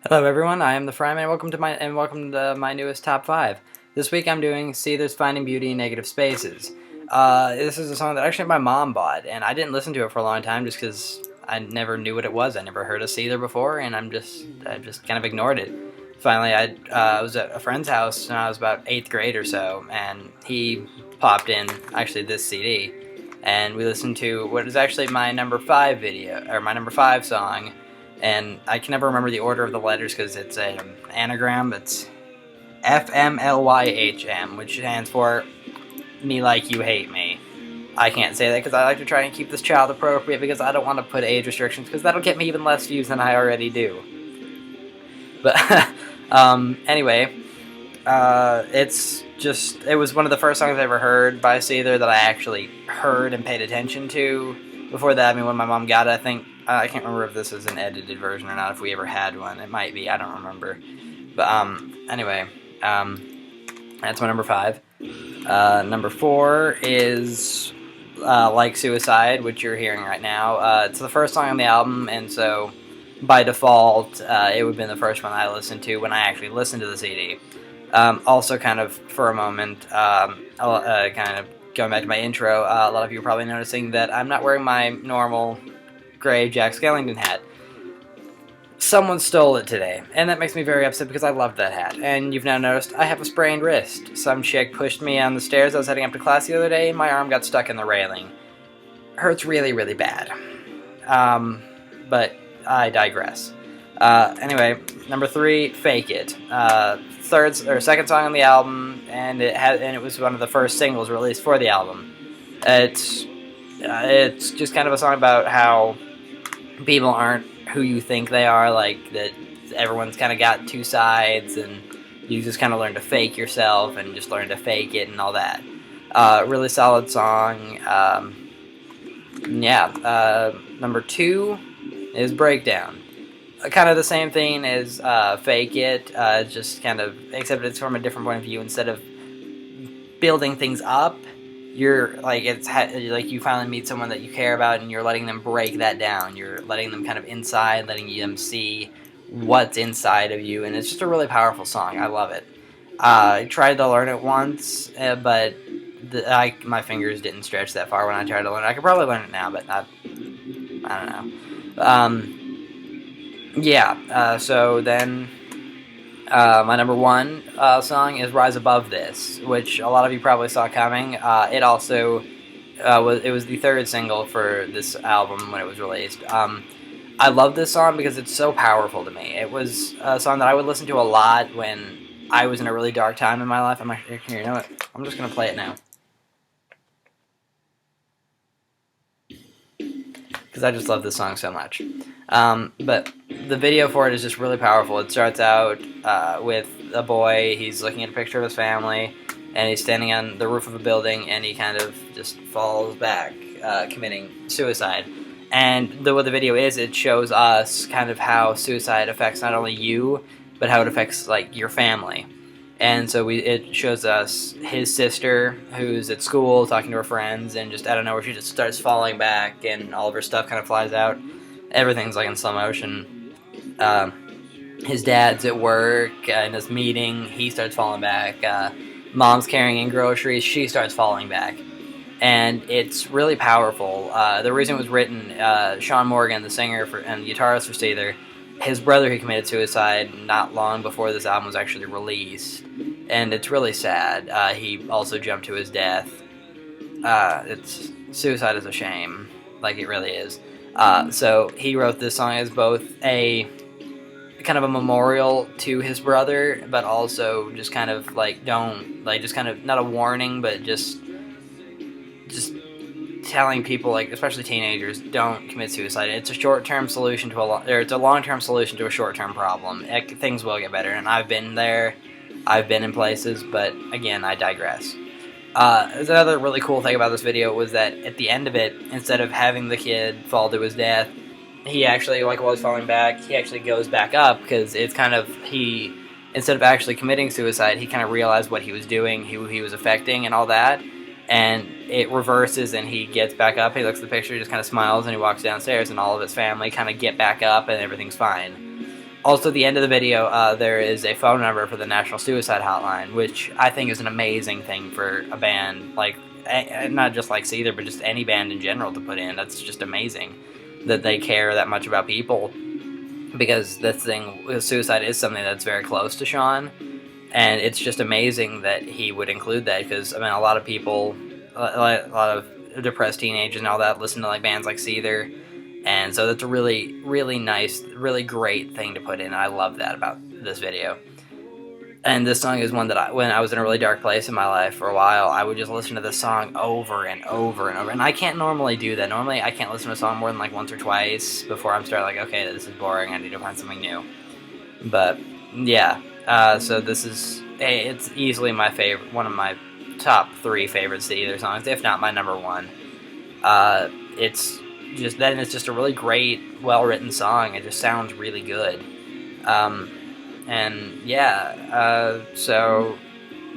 Hello everyone, I am the Fryman, welcome to my newest top 5. This week I'm doing Seether's Finding Beauty in Negative Spaces. This is a song that actually my mom bought, and I didn't listen to it for a long time just because I never knew what it was. I never heard of Seether before, and I just kind of ignored it. Finally, I was at a friend's house when I was about 8th grade or so, and he popped in, actually, this CD, and we listened to what is actually my number 5 video, or my number 5 song, and I can never remember the order of the letters because it's an anagram. It's FMLYHM, which stands for Me Like You Hate Me. I can't say that because I like to try and keep this child appropriate because I don't want to put age restrictions because that'll get me even less views than I already do. But anyway, it was one of the first songs I ever heard by Seether that I actually heard and paid attention to. Before that, I mean, when my mom got it, I can't remember if this is an edited version or not, if we ever had one. It might be, I don't remember. But anyway, that's my number 5. Number 4 is Like Suicide, which you're hearing right now. It's the first song on the album, and so by default, it would have been the first one I listened to when I actually listened to the CD. Also, kind of for a moment, kind of going back to my intro, a lot of you are probably noticing that I'm not wearing my normal gray Jack Skellington hat. Someone stole it today, and that makes me very upset because I loved that hat. And you've now noticed I have a sprained wrist. Some chick pushed me on the stairs I was heading up to class the other day, and my arm got stuck in the railing. Hurts really, really bad. But I digress. Anyway, number 3, Fake It. Second song on the album, and it was one of the first singles released for the album. It's just kind of a song about how people aren't who you think they are, like that everyone's kind of got two sides, and you just kind of learn to fake yourself and just learn to fake it and all that. Really solid song. Number 2 is Breakdown. Kind of the same thing as Fake It, just kind of, except it's from a different point of view. Instead of building things up, you're like, like you finally meet someone that you care about, and you're letting them break that down. You're letting them kind of inside, letting them see what's inside of you, and it's just a really powerful song. I love it. I tried to learn it once, but my fingers didn't stretch that far when I tried to learn it. I could probably learn it now, but I don't know. So then my number 1 song is Rise Above This, which a lot of you probably saw coming. It also was the 3rd single for this album when it was released. I love this song because it's so powerful to me. It was a song that I would listen to a lot when I was in a really dark time in my life. Here, you know what? I'm just going to play it now, because I just love this song so much. But the video for it is just really powerful. It starts out with a boy. He's looking at a picture of his family, and he's standing on the roof of a building, and he kind of just falls back, committing suicide. And what the video is, it shows us kind of how suicide affects not only you, but how it affects like your family. And so it shows us his sister, who's at school talking to her friends, and just out of nowhere she just starts falling back, and all of her stuff kind of flies out. Everything's like in slow motion. His dad's at work in this meeting. He starts falling back. Mom's carrying in groceries. She starts falling back. And it's really powerful. The reason it was written, Sean Morgan, the singer and guitarist for Seether, his brother who committed suicide not long before this album was actually released. And it's really sad. He also jumped to his death. Suicide is a shame. Like, it really is. So he wrote this song as both a kind of a memorial to his brother, but also just kind of like just kind of not a warning, but just telling people, like especially teenagers, don't commit suicide. It's a short-term solution to it's a long-term solution to a short-term problem. Things will get better, and I've been there. I've been in places, but again, I digress. Another really cool thing about this video was that at the end of it, instead of having the kid fall to his death, he actually, like while he's falling back, he actually goes back up, because it's kind of, instead of actually committing suicide, he kind of realized what he was doing, who he was affecting, and all that, and it reverses, and he gets back up, he looks at the picture, just kind of smiles, and he walks downstairs, and all of his family kind of get back up, and everything's fine. Also, at the end of the video, there is a phone number for the National Suicide Hotline, which I think is an amazing thing for a band, like, not just like Seether, but just any band in general to put in. That's just amazing that they care that much about people, because this thing with suicide is something that's very close to Sean, and it's just amazing that he would include that, because, I mean, a lot of people, a lot of depressed teenagers and all that, listen to, like, bands like Seether. And so that's a really, really nice, really great thing to put in. I love that about this video. And this song is one that when I was in a really dark place in my life for a while, I would just listen to this song over and over and over. And I can't normally do that. Normally, I can't listen to a song more than like once or twice before I'm starting like, okay, this is boring. I need to find something new. But yeah, so this is it's easily my favorite, one of my top 3 favorites to either songs, if not my number 1. It's just a really great, well-written song. It just sounds really good. And yeah, so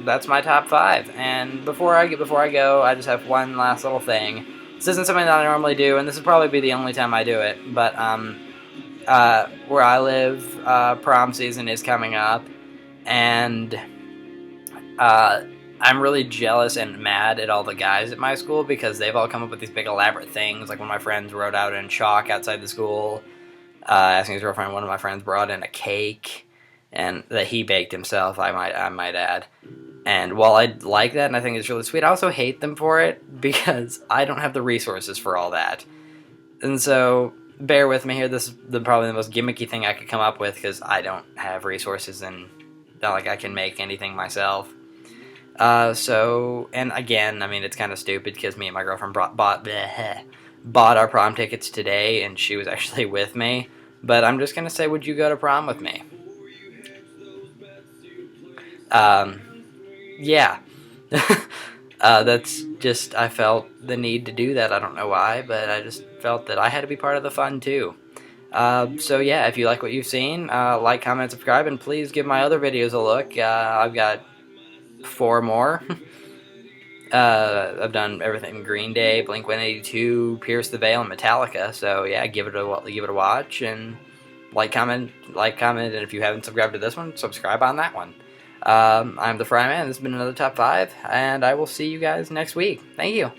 that's my top 5. And before I go, I just have one last little thing. This isn't something that I normally do, and this will probably be the only time I do it. But where I live, prom season is coming up, and I'm really jealous and mad at all the guys at my school, because they've all come up with these big elaborate things. Like, one of my friends wrote out in chalk outside the school, asking his girlfriend. One of my friends brought in a cake, and that he baked himself, I might add. And while I like that and I think it's really sweet, I also hate them for it, because I don't have the resources for all that. And so, bear with me here. This is probably the most gimmicky thing I could come up with, because I don't have resources, and not like I can make anything myself. And again, I mean, it's kind of stupid, because me and my girlfriend bought our prom tickets today, and she was actually with me. But I'm just going to say, would you go to prom with me? Yeah. That's just, I felt the need to do that. I don't know why, but I just felt that I had to be part of the fun, too. So yeah, if you like what you've seen, like, comment, subscribe, and please give my other videos a look. I've got 4 more. I've done everything: Green Day, Blink-182, Pierce the Veil, and Metallica. So yeah, give it a watch, and like, comment, and if you haven't subscribed to this one, subscribe on that one. I'm the Fryman. This has been another Top 5, and I will see you guys next week. Thank you.